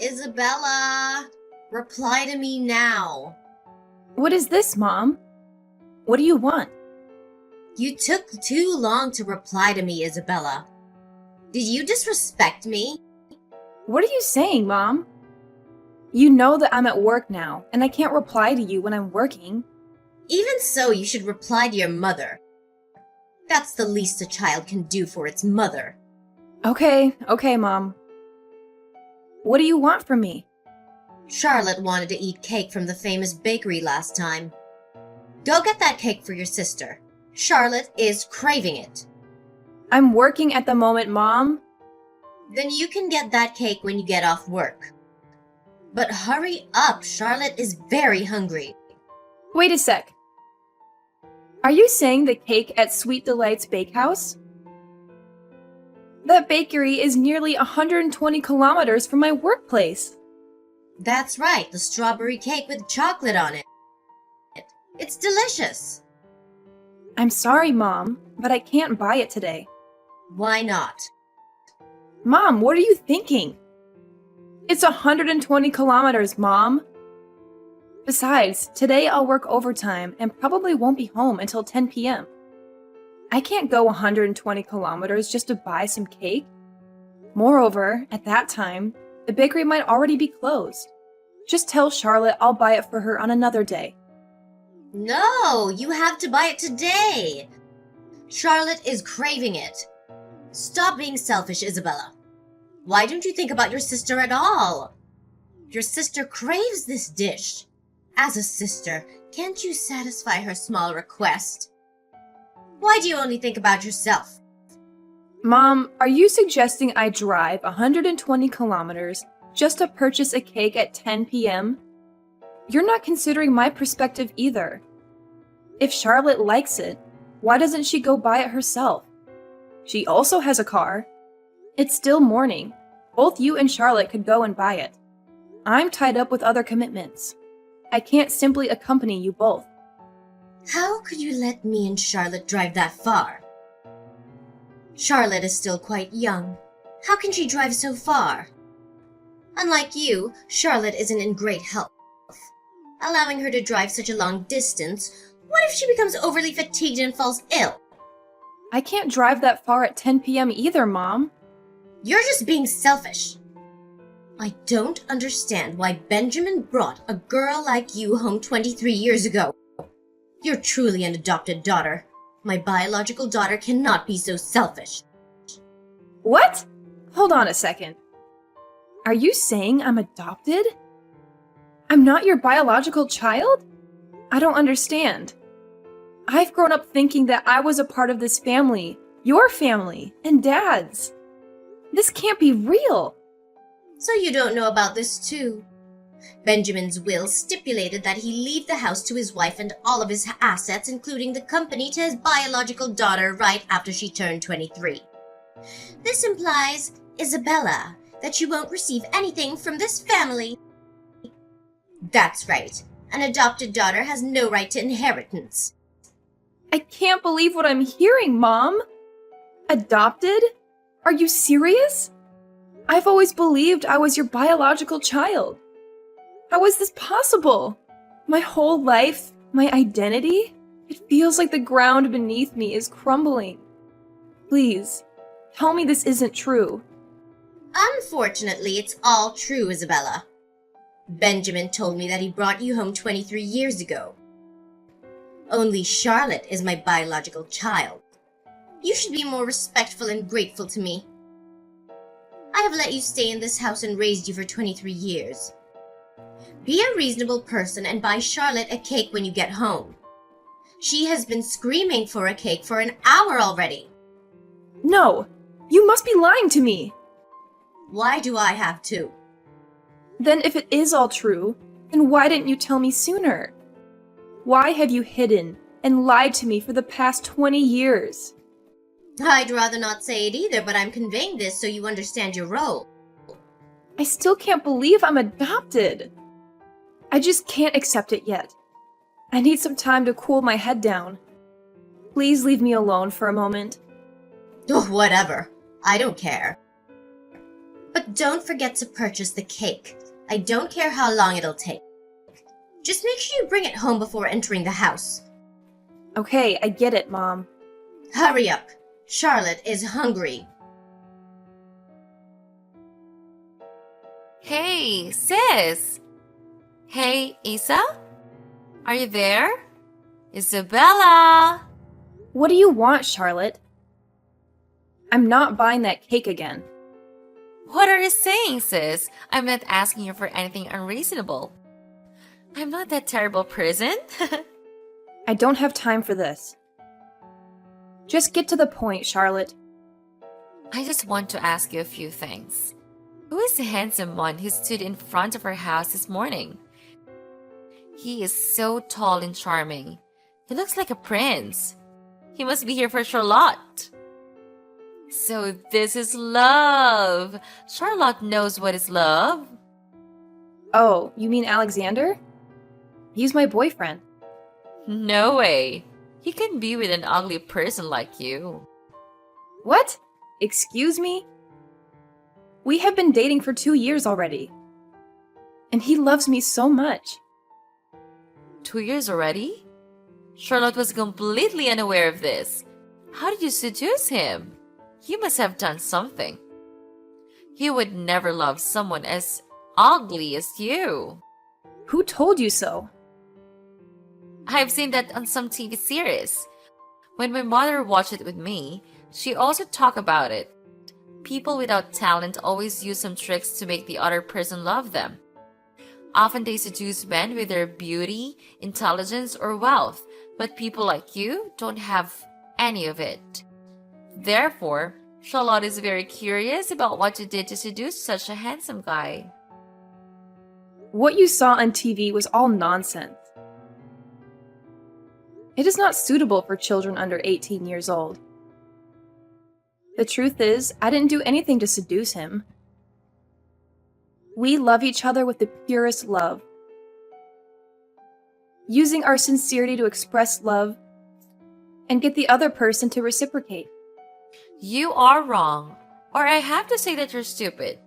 Isabella, reply to me now. What is this, Mom? What do you want? You took too long to reply to me, Isabella. Did you disrespect me? What are you saying, Mom? You know that I'm at work now, and I can't reply to you when I'm working. Even so, you should reply to your mother. That's the least a child can do for its mother. Okay, Mom. What do you want from me? Charlotte wanted to eat cake from the famous bakery last time. Go get that cake for your sister. Charlotte is craving it. I'm working at the moment, Mom. Then you can get that cake when you get off work. But hurry up, Charlotte is very hungry. Wait a sec. Are you saying the cake at Sweet Delights Bakehouse? That bakery is nearly 120 kilometers from my workplace. That's right, the strawberry cake with chocolate on it. It's delicious. I'm sorry, Mom, but I can't buy it today. Why not? Mom, what are you thinking? It's 120 kilometers, Mom. Besides, today I'll work overtime and probably won't be home until 10 p.m. I can't go 120 kilometers just to buy some cake. Moreover, at that time, the bakery might already be closed. Just tell Charlotte I'll buy it for her on another day. No, you have to buy it today. Charlotte is craving it. Stop being selfish, Isabella. Why don't you think about your sister at all? Your sister craves this dish. As a sister, can't you satisfy her small request? Why do you only think about yourself? Mom, are you suggesting I drive 120 kilometers just to purchase a cake at 10 p.m.? You're not considering my perspective either. If Charlotte likes it, why doesn't she go buy it herself? She also has a car. It's still morning. Both you and Charlotte could go and buy it. I'm tied up with other commitments. I can't simply accompany you both. How could you let me and Charlotte drive that far? Charlotte is still quite young. How can she drive so far? Unlike you, Charlotte isn't in great health. Allowing her to drive such a long distance, what if she becomes overly fatigued and falls ill? I can't drive that far at 10 p.m. either, Mom. You're just being selfish. I don't understand why Benjamin brought a girl like you home 23 years ago. You're truly an adopted daughter. My biological daughter cannot be so selfish. What? Hold on a second. Are you saying I'm adopted? I'm not your biological child? I don't understand. I've grown up thinking that I was a part of this family, your family, and Dad's. This can't be real. So you don't know about this too. Benjamin's will stipulated that he leave the house to his wife and all of his assets, including the company, to his biological daughter right after she turned 23. This implies, Isabella, that you won't receive anything from this family. That's right. An adopted daughter has no right to inheritance. I can't believe what I'm hearing, Mom. Adopted? Are you serious? I've always believed I was your biological child. How is this possible? My whole life, my identity? It feels like the ground beneath me is crumbling. Please, tell me this isn't true. Unfortunately, it's all true, Isabella. Benjamin told me that he brought you home 23 years ago. Only Charlotte is my biological child. You should be more respectful and grateful to me. I have let you stay in this house and raised you for 23 years. Be a reasonable person and buy Charlotte a cake when you get home. She has been screaming for a cake for an hour already. No, you must be lying to me. Why do I have to? Then if it is all true, then why didn't you tell me sooner? Why have you hidden and lied to me for the past 20 years? I'd rather not say it either, but I'm conveying this so you understand your role. I still can't believe I'm adopted. I just can't accept it yet. I need some time to cool my head down. Please leave me alone for a moment. Oh, whatever. I don't care. But don't forget to purchase the cake. I don't care how long it'll take. Just make sure you bring it home before entering the house. Okay, I get it, Mom. Hurry up. Charlotte is hungry. Hey, sis! Hey, Isa? Are you there? Isabella! What do you want, Charlotte? I'm not buying that cake again. What are you saying, sis? I'm not asking you for anything unreasonable. I'm not that terrible person. I don't have time for this. Just get to the point, Charlotte. I just want to ask you a few things. Who is the handsome one who stood in front of our house this morning? He is so tall and charming. He looks like a prince. He must be here for Charlotte. So this is love. Charlotte knows what is love. Oh, you mean Alexander? He's my boyfriend. No way. He can be with an ugly person like you. What? Excuse me? We have been dating for 2 years already. And he loves me so much. 2 years already? Charlotte was completely unaware of this. How did you seduce him? You must have done something. He would never love someone as ugly as you. Who told you so? I've seen that on some TV series. When my mother watched it with me, she also talked about it. People without talent always use some tricks to make the other person love them. Often they seduce men with their beauty, intelligence, or wealth, but people like you don't have any of it. Therefore, Charlotte is very curious about what you did to seduce such a handsome guy. What you saw on TV was all nonsense. It is not suitable for children under 18 years old. The truth is, I didn't do anything to seduce him. We love each other with the purest love. Using our sincerity to express love and get the other person to reciprocate. You are wrong, or I have to say that you're stupid.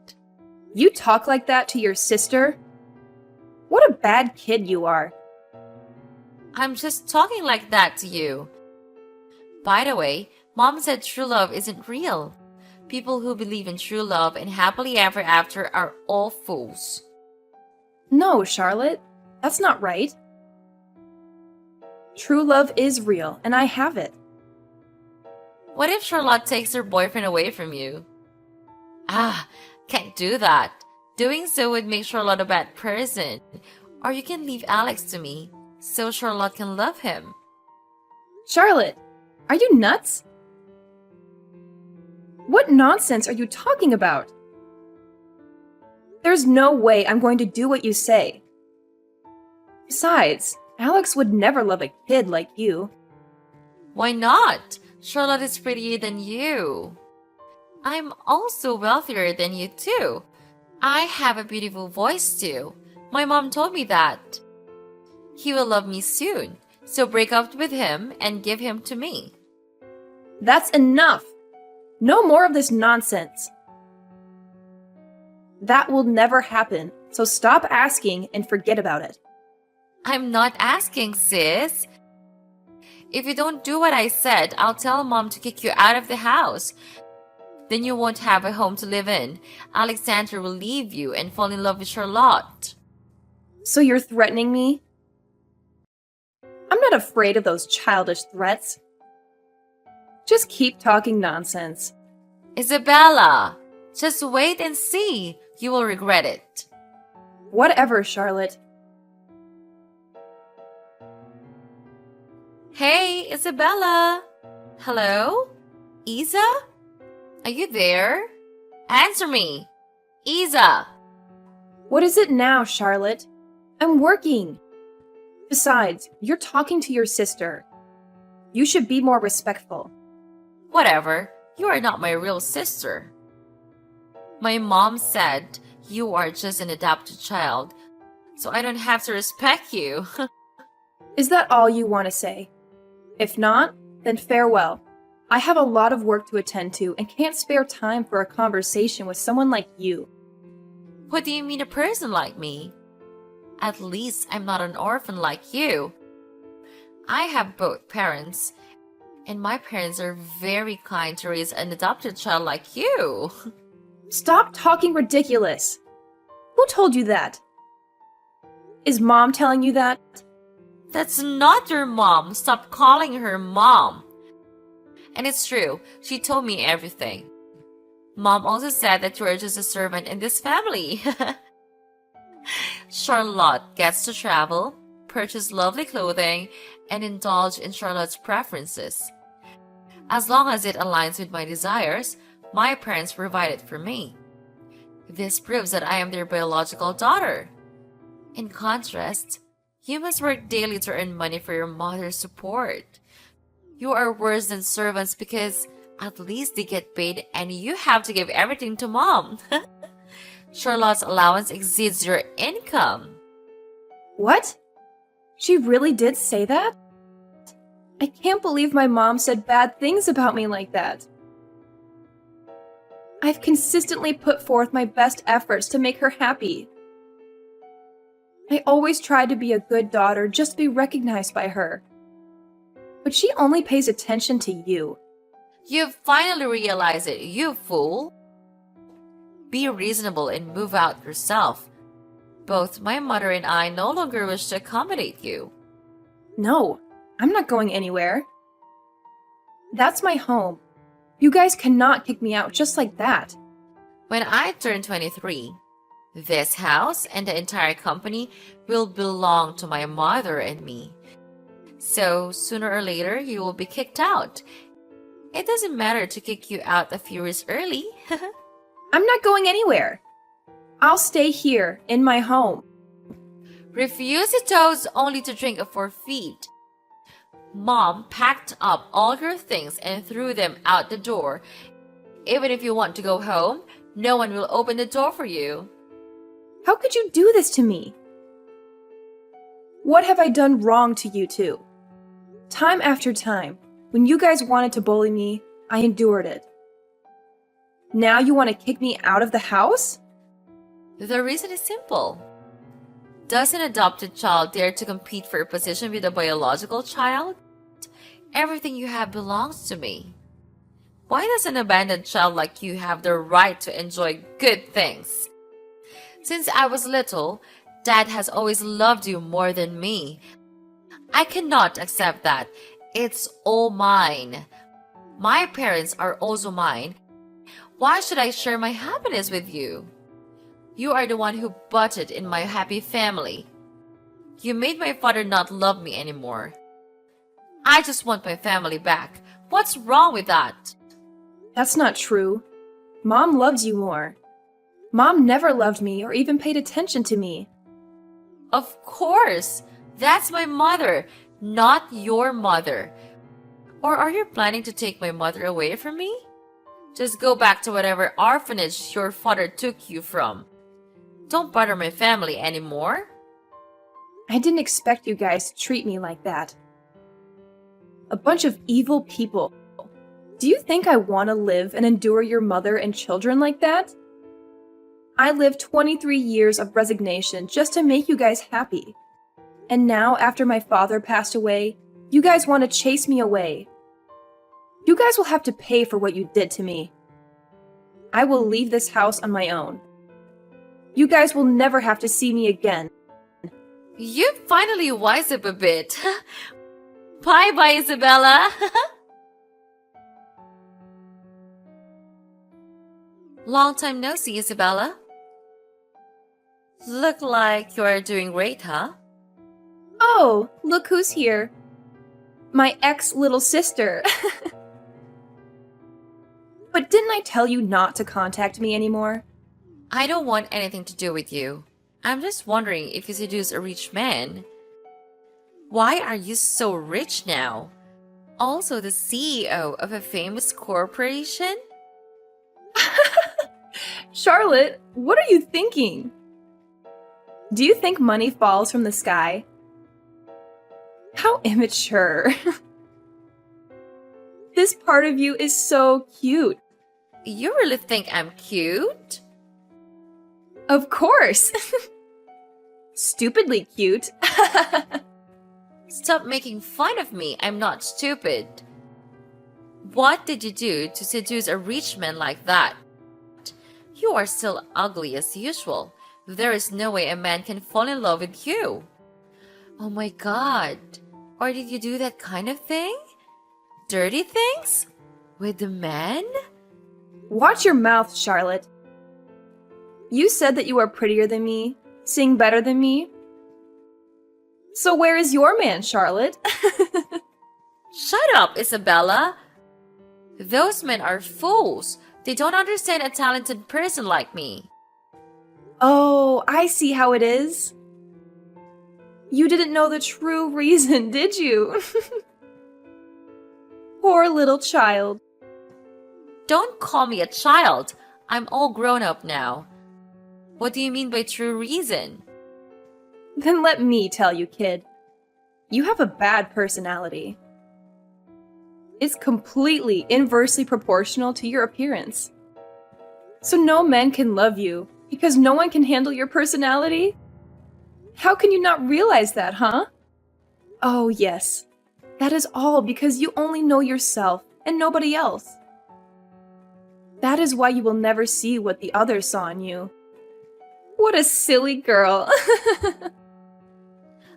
You talk like that to your sister? What a bad kid you are. I'm just talking like that to you. By the way, Mom said true love isn't real. People who believe in true love and happily ever after are all fools. No, Charlotte, that's not right. True love is real, and I have it. What if Charlotte takes her boyfriend away from you? Can't do that. Doing so would make Charlotte a bad person. Or you can leave Alex to me, so Charlotte can love him. Charlotte, are you nuts? What nonsense are you talking about? There's no way I'm going to do what you say. Besides, Alex would never love a kid like you. Why not? Charlotte is prettier than you. I'm also wealthier than you too. I have a beautiful voice too. My mom told me that. He will love me soon, so break up with him and give him to me. That's enough. No more of this nonsense. That will never happen, so stop asking and forget about it. I'm not asking, sis. If you don't do what I said, I'll tell Mom to kick you out of the house. Then you won't have a home to live in. Alexander will leave you and fall in love with Charlotte. So you're threatening me? I'm not afraid of those childish threats. Just keep talking nonsense. Isabella, just wait and see. You will regret it. Whatever, Charlotte. Hey, Isabella. Hello? Isa? Are you there? Answer me. Isa. What is it now, Charlotte? I'm working. Besides, you're talking to your sister. You should be more respectful. Whatever. You are not my real sister. My mom said you are just an adopted child, so I don't have to respect you. Is that all you want to say? If not, then farewell. I have a lot of work to attend to and can't spare time for a conversation with someone like you. What do you mean a person like me? At least I'm not an orphan like you. I have both parents, and my parents are very kind to raise an adopted child like you. Stop talking ridiculous. Who told you that? Is Mom telling you that? That's not your mom. Stop calling her mom. And it's true, she told me everything. Mom also said that you are just a servant in this family. Charlotte gets to travel, purchase lovely clothing, and indulge in Charlotte's preferences. As long as it aligns with my desires, my parents provide it for me. This proves that I am their biological daughter. In contrast, you must work daily to earn money for your mother's support. You are worse than servants because at least they get paid and you have to give everything to Mom. Charlotte's allowance exceeds your income. What? She really did say that? I can't believe my mom said bad things about me like that. I've consistently put forth my best efforts to make her happy. I always tried to be a good daughter just to be recognized by her. But she only pays attention to you. You've finally realized it, you fool. Be reasonable and move out yourself. Both my mother and I no longer wish to accommodate you. No, I'm not going anywhere. That's my home. You guys cannot kick me out just like that. When I turn 23, this house and the entire company will belong to my mother and me. So sooner or later, you will be kicked out. It doesn't matter to kick you out a few years early. I'm not going anywhere. I'll stay here in my home. Refuse to toast only to drink a forfeit. Mom packed up all your things and threw them out the door. Even if you want to go home, no one will open the door for you. How could you do this to me? What have I done wrong to you two? Time after time, when you guys wanted to bully me, I endured it. Now you want to kick me out of the house? The reason is simple. Does an adopted child dare to compete for a position with a biological child? Everything you have belongs to me. Why does an abandoned child like you have the right to enjoy good things? Since I was little, Dad has always loved you more than me. I cannot accept that. It's all mine. My parents are also mine. Why should I share my happiness with you? You are the one who butted in my happy family. You made my father not love me anymore. I just want my family back. What's wrong with that? That's not true. Mom loves you more. Mom never loved me or even paid attention to me. Of course. That's my mother, not your mother. Or are you planning to take my mother away from me? Just go back to whatever orphanage your father took you from. Don't bother my family anymore. I didn't expect you guys to treat me like that. A bunch of evil people. Do you think I want to live and endure your mother and children like that? I lived 23 years of resignation just to make you guys happy. And now, after my father passed away, you guys want to chase me away. You guys will have to pay for what you did to me. I will leave this house on my own. You guys will never have to see me again. You finally wise up a bit. Bye-bye, Isabella. Long time no see, Isabella. Look like you are doing great, huh? Oh, look who's here. My ex-little sister. But didn't I tell you not to contact me anymore? I don't want anything to do with you. I'm just wondering if you seduce a rich man. Why are you so rich now? Also the CEO of a famous corporation? Charlotte, what are you thinking? Do you think money falls from the sky? How immature. This part of you is so cute. You really think I'm cute? Of course! Stupidly cute. Stop making fun of me. I'm not stupid. What did you do to seduce a rich man like that? You are still ugly as usual. There is no way a man can fall in love with you. Oh my god. Or did you do that kind of thing? Dirty things? With the man? Watch your mouth, Charlotte. You said that you are prettier than me, sing better than me. So where is your man, Charlotte? Shut up, Isabella. Those men are fools. They don't understand a talented person like me. Oh, I see how it is. You didn't know the true reason, did you? Poor little child. Don't call me a child. I'm all grown up now. What do you mean by true reason? Then let me tell you, kid. You have a bad personality. It's completely inversely proportional to your appearance. So no man can love you because no one can handle your personality? How can you not realize that, huh? Oh, yes. That is all because you only know yourself and nobody else. That is why you will never see what the others saw in you. What a silly girl.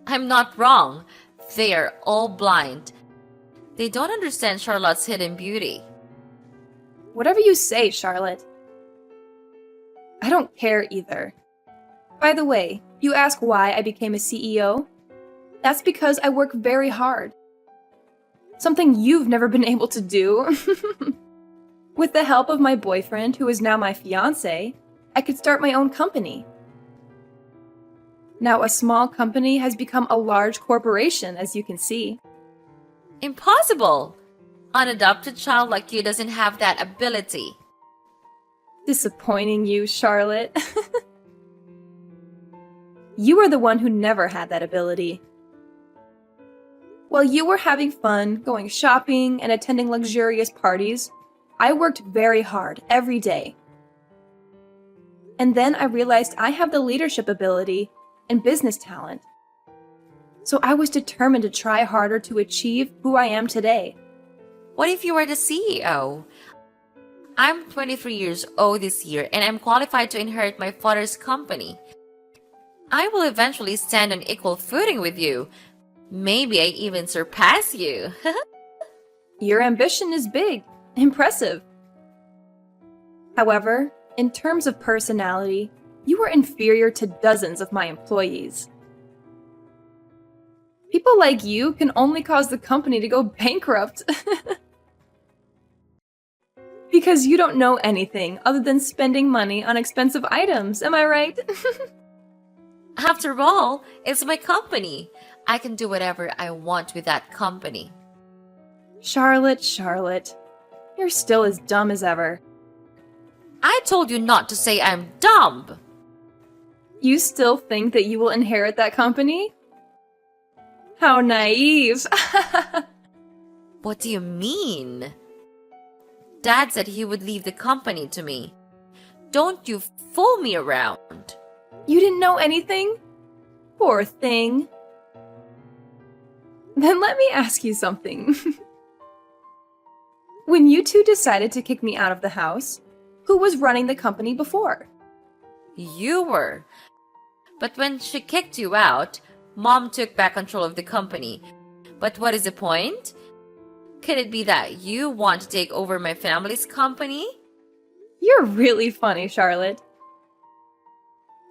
I'm not wrong. They are all blind. They don't understand Charlotte's hidden beauty. Whatever you say, Charlotte. I don't care either. By the way, you ask why I became a CEO? That's because I work very hard. Something you've never been able to do. With the help of my boyfriend, who is now my fiancé, I could start my own company. Now a small company has become a large corporation, as you can see. Impossible! An adopted child like you doesn't have that ability. Disappointing you, Charlotte. You are the one who never had that ability. While you were having fun, going shopping, and attending luxurious parties, I worked very hard every day. And then I realized I have the leadership ability and business talent. So I was determined to try harder to achieve who I am today. What if you were the CEO? I'm 23 years old this year and I'm qualified to inherit my father's company. I will eventually stand on equal footing with you. Maybe I even surpass you. Your ambition is big, impressive. However, in terms of personality, you are inferior to dozens of my employees. People like you can only cause the company to go bankrupt. Because you don't know anything other than spending money on expensive items, am I right? After all, it's my company. I can do whatever I want with that company. Charlotte, you're still as dumb as ever. I told you not to say I'm dumb. You still think that you will inherit that company? How naive. What do you mean? Dad said he would leave the company to me. Don't you fool me around. You didn't know anything? Poor thing. Then let me ask you something. When you two decided to kick me out of the house, who was running the company before? You were. But when she kicked you out, Mom took back control of the company. But what is the point? Could it be that you want to take over my family's company? You're really funny, Charlotte.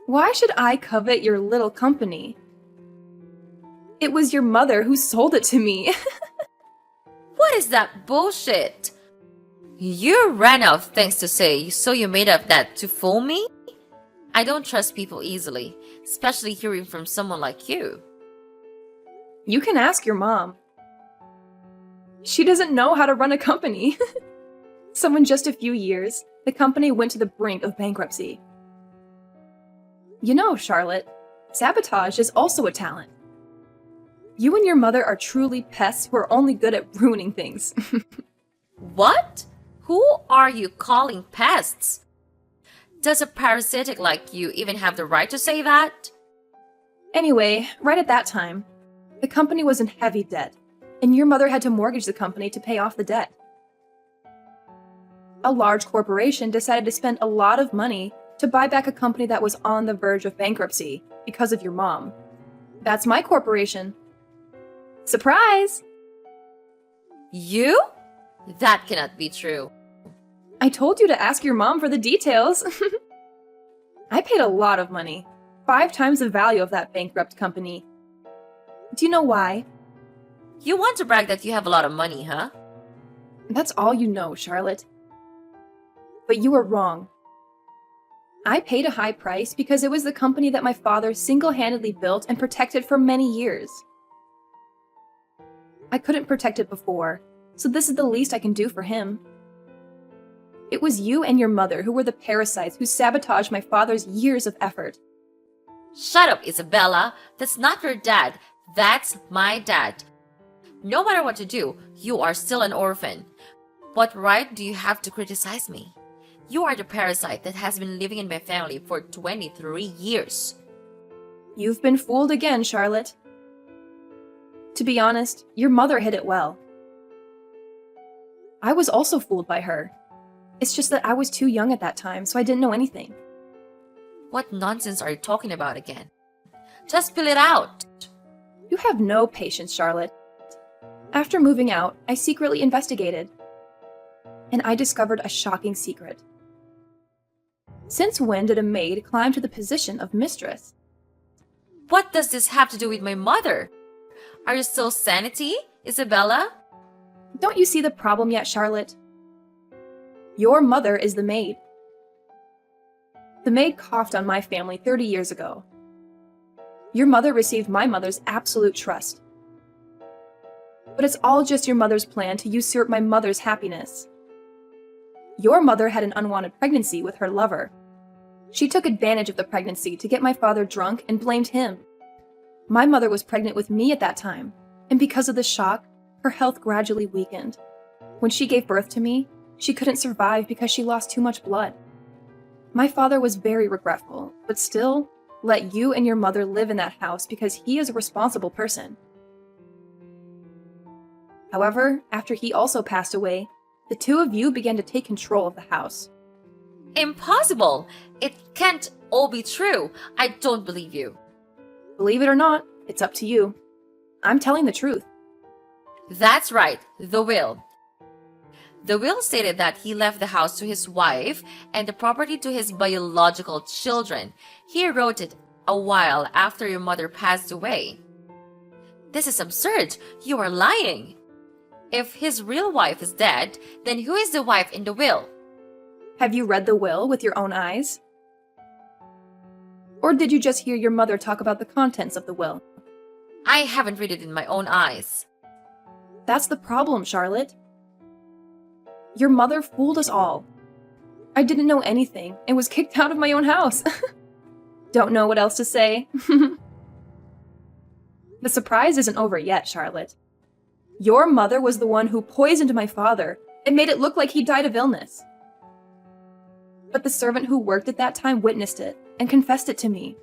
Why should I covet your little company? It was your mother who sold it to me. What is that bullshit? You ran out of things to say, so you made up that to fool me? I don't trust people easily, especially hearing from someone like you. You can ask your mom. She doesn't know how to run a company. So in just a few years, the company went to the brink of bankruptcy. You know, Charlotte, sabotage is also a talent. You and your mother are truly pests who are only good at ruining things. What? Who are you calling pests? Does a parasitic like you even have the right to say that? Anyway, right at that time, the company was in heavy debt, and your mother had to mortgage the company to pay off the debt. A large corporation decided to spend a lot of money to buy back a company that was on the verge of bankruptcy because of your mom. That's my corporation. Surprise! You? That cannot be true. I told you to ask your mom for the details. I paid a lot of money, 5 times the value of that bankrupt company. Do you know why? You want to brag that you have a lot of money, huh? That's all you know, Charlotte. But you were wrong. I paid a high price because it was the company that my father single-handedly built and protected for many years. I couldn't protect it before, so this is the least I can do for him. It was you and your mother who were the parasites who sabotaged my father's years of effort. Shut up, Isabella. That's not your dad. That's my dad. No matter what you do, you are still an orphan. What right do you have to criticize me? You are the parasite that has been living in my family for 23 years. You've been fooled again, Charlotte. To be honest, your mother hid it well. I was also fooled by her. It's just that I was too young at that time, so I didn't know anything. What nonsense are you talking about again? Just spill it out. You have no patience, Charlotte. After moving out, I secretly investigated. And I discovered a shocking secret. Since when did a maid climb to the position of mistress? What does this have to do with my mother? Are you still sanity, Isabella? Don't you see the problem yet, Charlotte? Your mother is the maid. The maid coughed on my family 30 years ago. Your mother received my mother's absolute trust. But it's all just your mother's plan to usurp my mother's happiness. Your mother had an unwanted pregnancy with her lover. She took advantage of the pregnancy to get my father drunk and blamed him. My mother was pregnant with me at that time, and because of the shock, her health gradually weakened. When she gave birth to me, she couldn't survive because she lost too much blood. My father was very regretful, but still let you and your mother live in that house because he is a responsible person. However, after he also passed away, the two of you began to take control of the house. Impossible! It can't all be true. I don't believe you. Believe it or not, it's up to you. I'm telling the truth. That's right, the will. The will stated that he left the house to his wife and the property to his biological children. He wrote it a while after your mother passed away. This is absurd. You are lying. If his real wife is dead, then who is the wife in the will? Have you read the will with your own eyes? Or did you just hear your mother talk about the contents of the will? I haven't read it in my own eyes. That's the problem, Charlotte. Your mother fooled us all. I didn't know anything and was kicked out of my own house. Don't know what else to say. The surprise isn't over yet, Charlotte. Your mother was the one who poisoned my father and made it look like he died of illness. But the servant who worked at that time witnessed it and confessed it to me.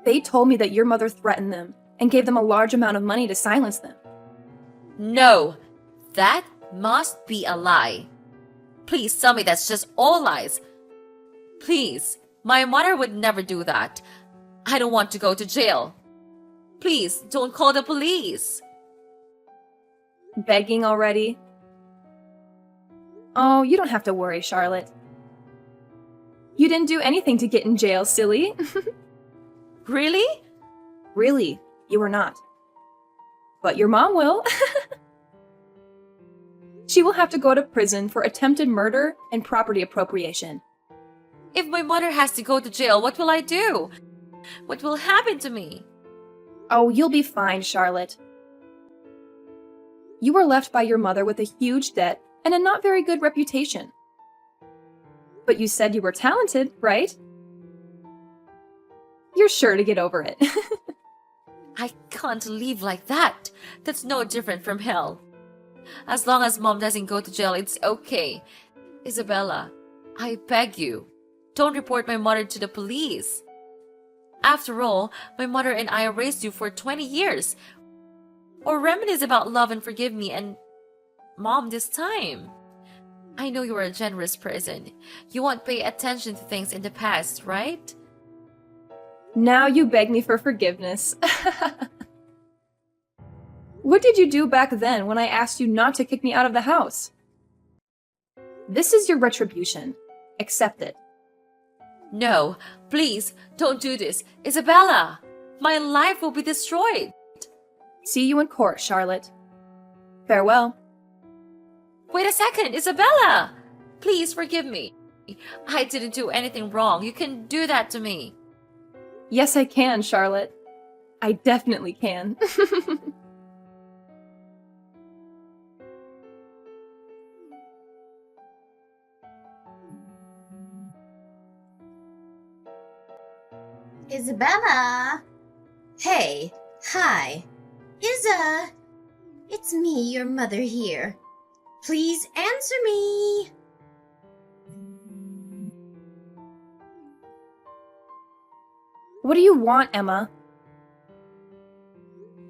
They told me that your mother threatened them and gave them a large amount of money to silence them. No, that must be a lie. Please tell me that's just all lies. Please, my mother would never do that. I don't want to go to jail. Please, don't call the police. Begging already? Oh, you don't have to worry, Charlotte. You didn't do anything to get in jail, silly. Really? Really, you were not. But your mom will. She will have to go to prison for attempted murder and property appropriation. If my mother has to go to jail, what will I do? What will happen to me? Oh, you'll be fine, Charlotte. You were left by your mother with a huge debt and a not very good reputation. But you said you were talented, right? You're sure to get over it. I can't leave like that. That's no different from hell. As long as mom doesn't go to jail, it's okay. Isabella, I beg you, don't report my mother to the police. After all, my mother and I raised you for 20 years. Or reminisce about love and forgive me and Mom this time. I know you're a generous person. You won't pay attention to things in the past, right? Now you beg me for forgiveness. What did you do back then when I asked you not to kick me out of the house? This is your retribution. Accept it. No, please, don't do this. Isabella, my life will be destroyed. See you in court, Charlotte. Farewell. Wait a second, Isabella! Please forgive me. I didn't do anything wrong. You can do that to me. Yes, I can, Charlotte. I definitely can. Isabella! Hey, hi. Isa! It's me, your mother here. Please answer me! What do you want, Emma?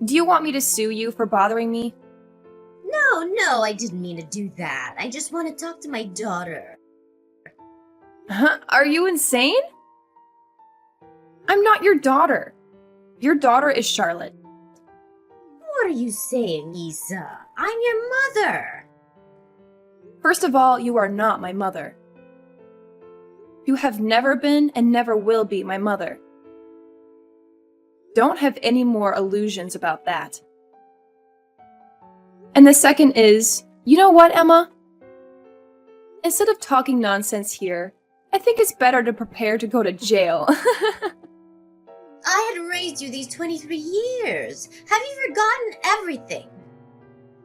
Do you want me to sue you for bothering me? No, I didn't mean to do that. I just want to talk to my daughter. Huh? Are you insane? I'm not your daughter. Your daughter is Charlotte. What are you saying, Isa? I'm your mother. First of all, you are not my mother. You have never been and never will be my mother. Don't have any more illusions about that. And the second is, you know what, Emma? Instead of talking nonsense here, I think it's better to prepare to go to jail. I had raised you these 23 years. Have you forgotten everything?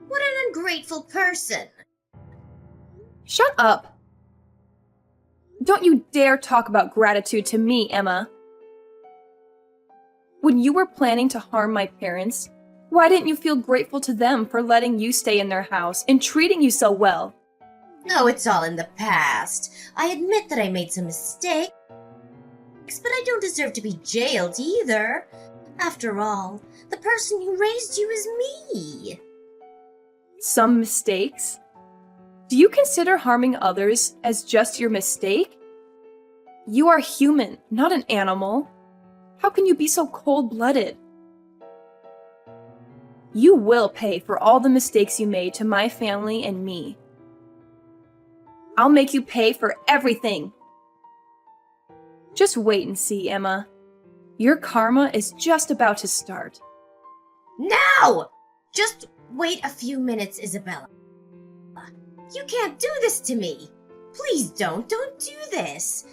What an ungrateful person. Shut up. Don't you dare talk about gratitude to me, Emma. When you were planning to harm my parents, why didn't you feel grateful to them for letting you stay in their house and treating you so well? No, it's all in the past. I admit that I made some mistakes, but I don't deserve to be jailed either. After all, the person who raised you is me. Some mistakes? Do you consider harming others as just your mistake? You are human, not an animal. How can you be so cold-blooded? You will pay for all the mistakes you made to my family and me. I'll make you pay for everything. Just wait and see, Emma. Your karma is just about to start. Now! Just wait a few minutes, Isabella. You can't do this to me. Please don't do this.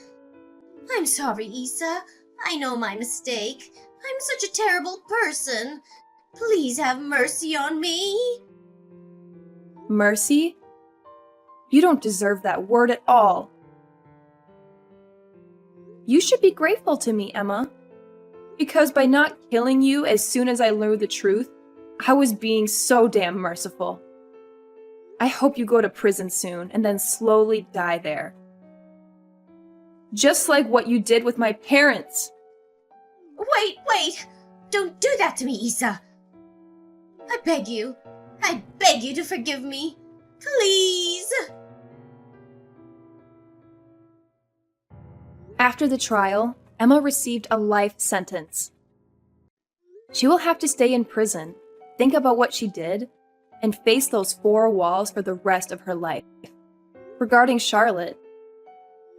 I'm sorry, Isa. I know my mistake. I'm such a terrible person. Please have mercy on me. Mercy? You don't deserve that word at all. You should be grateful to me, Emma. Because by not killing you as soon as I learned the truth, I was being so damn merciful. I hope you go to prison soon and then slowly die there. Just like what you did with my parents. Wait! Don't do that to me, Isa. I beg you to forgive me. Please! After the trial, Emma received a life sentence. She will have to stay in prison, think about what she did, and face those four walls for the rest of her life. Regarding Charlotte,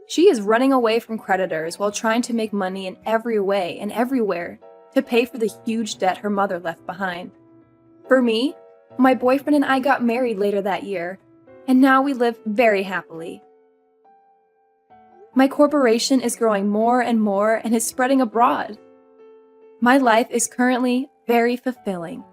she is running away from creditors while trying to make money in every way and everywhere to pay for the huge debt her mother left behind. For me, my boyfriend and I got married later that year, and now we live very happily. My corporation is growing more and more and is spreading abroad. My life is currently very fulfilling.